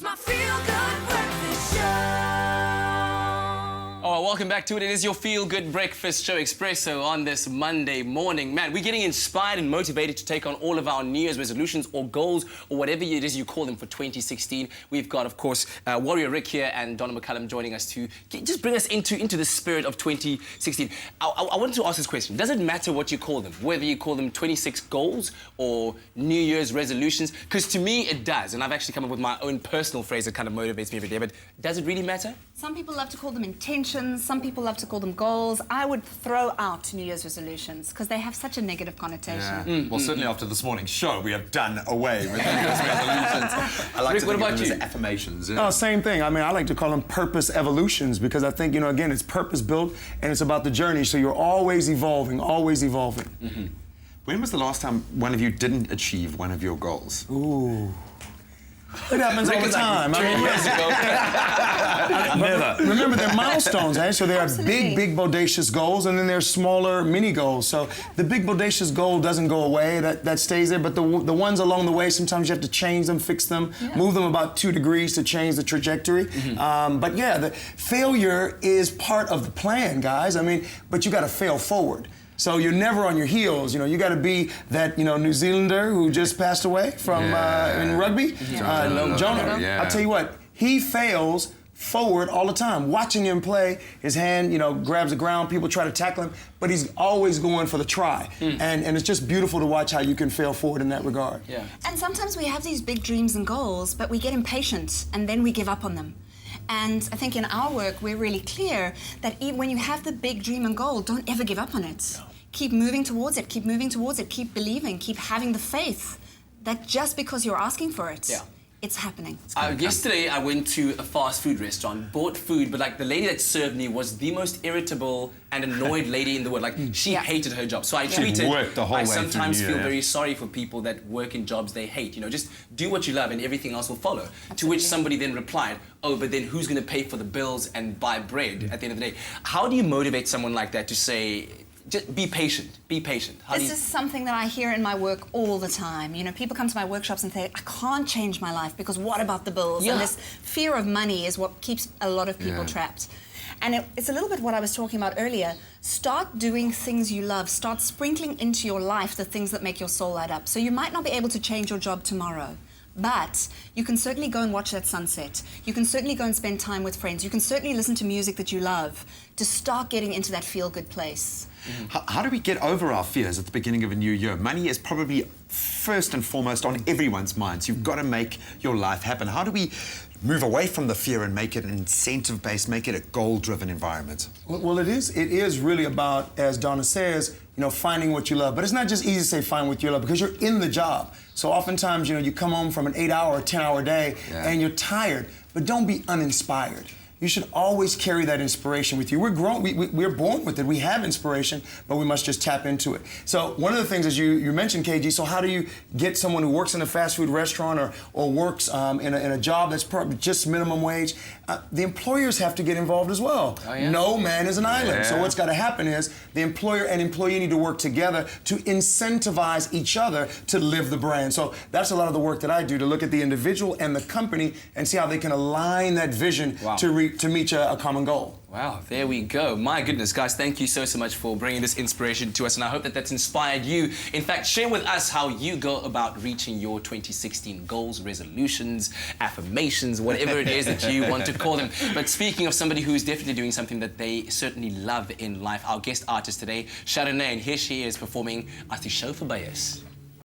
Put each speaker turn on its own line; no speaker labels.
It's my feel-good breakfast show.
Oh, welcome back to it. It is your feel-good breakfast show, Expresso, on this Monday morning. Man, we're getting inspired and motivated to take on all of our New Year's resolutions or goals or whatever it is you call them for 2016. We've got, of course, Warrior Ric here and Donna McCallum joining us to just bring us into the spirit of 2016. I wanted to ask this question. Does it matter what you call them? Whether you call them 26 goals or New Year's resolutions? Because to me, it does. And I've actually come up with my own personal phrase that kind of motivates me every day. But does it really matter?
Some people love to call them intentions. Some people love to call them goals. I would throw out New Year's resolutions because they have such a negative connotation.
Yeah. Well, certainly after this morning's show, we have done away with New Year's resolutions. I like
Ric,
to
what
think
about
of them
you?
as affirmations. Yeah.
Oh, same thing. I mean, I like to call them purpose evolutions because I think, again, it's purpose-built and it's about the journey. So you're always evolving, always evolving.
Mm-hmm. When was the last time one of you didn't achieve one of your goals?
Ooh. It happens all the time.
Like 2 years ago.
Never. Remember, they're milestones, eh? So there are
Absolutely.
big, bodacious goals, and then there's smaller, mini goals. So the big, bodacious goal doesn't go away. That stays there. But the ones along the way, sometimes you have to change them, fix them, move them about 2 degrees to change the trajectory. But yeah, the failure is part of the plan, guys. I mean, but you got to fail forward. So you're never on your heels. You got to be that, New Zealander who just passed away from in rugby, Jonah.
Yeah.
I'll tell you what, he fails forward all the time. Watching him play, his hand, grabs the ground. People try to tackle him, but he's always going for the try. And it's just beautiful to watch how you can fail forward in that regard.
Yeah.
And sometimes we have these big dreams and goals, but we get impatient and then we give up on them. And I think in our work, we're really clear that even when you have the big dream and goal, don't ever give up on it. No. Keep moving towards it, keep moving towards it, keep believing, keep having the faith that just because you're asking for it, it's happening.
Yesterday, I went to a fast food restaurant, bought food, but the lady that served me was the most irritable and annoyed lady in the world. She hated her job. So I tweeted,
worked the whole
I
way through
sometimes
the
feel
year.
very sorry for people that work in jobs they hate. Just do what you love and everything else will follow. To which somebody then replied, oh, but then who's going to pay for the bills and buy bread at the end of the day? How do you motivate someone like that to say, just be patient, be patient?
This is something that I hear in my work all the time. People come to my workshops and say, I can't change my life because what about the bills?
Yeah.
And this fear of money is what keeps a lot of people trapped. And it's a little bit what I was talking about earlier. Start doing things you love. Start sprinkling into your life the things that make your soul light up. So you might not be able to change your job tomorrow, but you can certainly go and watch that sunset. You can certainly go and spend time with friends. You can certainly listen to music that you love to start getting into that feel-good place.
How do we get over our fears at the beginning of a new year? Money is probably first and foremost on everyone's minds. You've got to make your life happen. How do we move away from the fear and make it an incentive-based, make it a goal-driven environment?
Well, it is really about, as Donna says, finding what you love. But it's not just easy to say find what you love because you're in the job. So oftentimes, you come home from an 8-hour or 10-hour day and you're tired, but don't be uninspired. You should always carry that inspiration with you. We're grown, we're born with it. We have inspiration, but we must just tap into it. So one of the things is you mentioned, KG, so how do you get someone who works in a fast food restaurant or works in a job that's probably just minimum wage? The employers have to get involved as well.
Oh, yeah?
No man is an island. So
Yeah.
what's got to happen is the employer and employee need to work together to incentivize each other to live the brand. So that's a lot of the work that I do, to look at the individual and the company and see how they can align that vision to meet a common goal.
Wow, there we go. My goodness, guys, thank you so much for bringing this inspiration to us, and I hope that that's inspired you. In fact, share with us how you go about reaching your 2016 goals, resolutions, affirmations, whatever it is that you want to call them. But speaking of somebody who's definitely doing something that they certainly love in life, our guest artist today, Sharonay, and here she is performing Asishofa Bayes.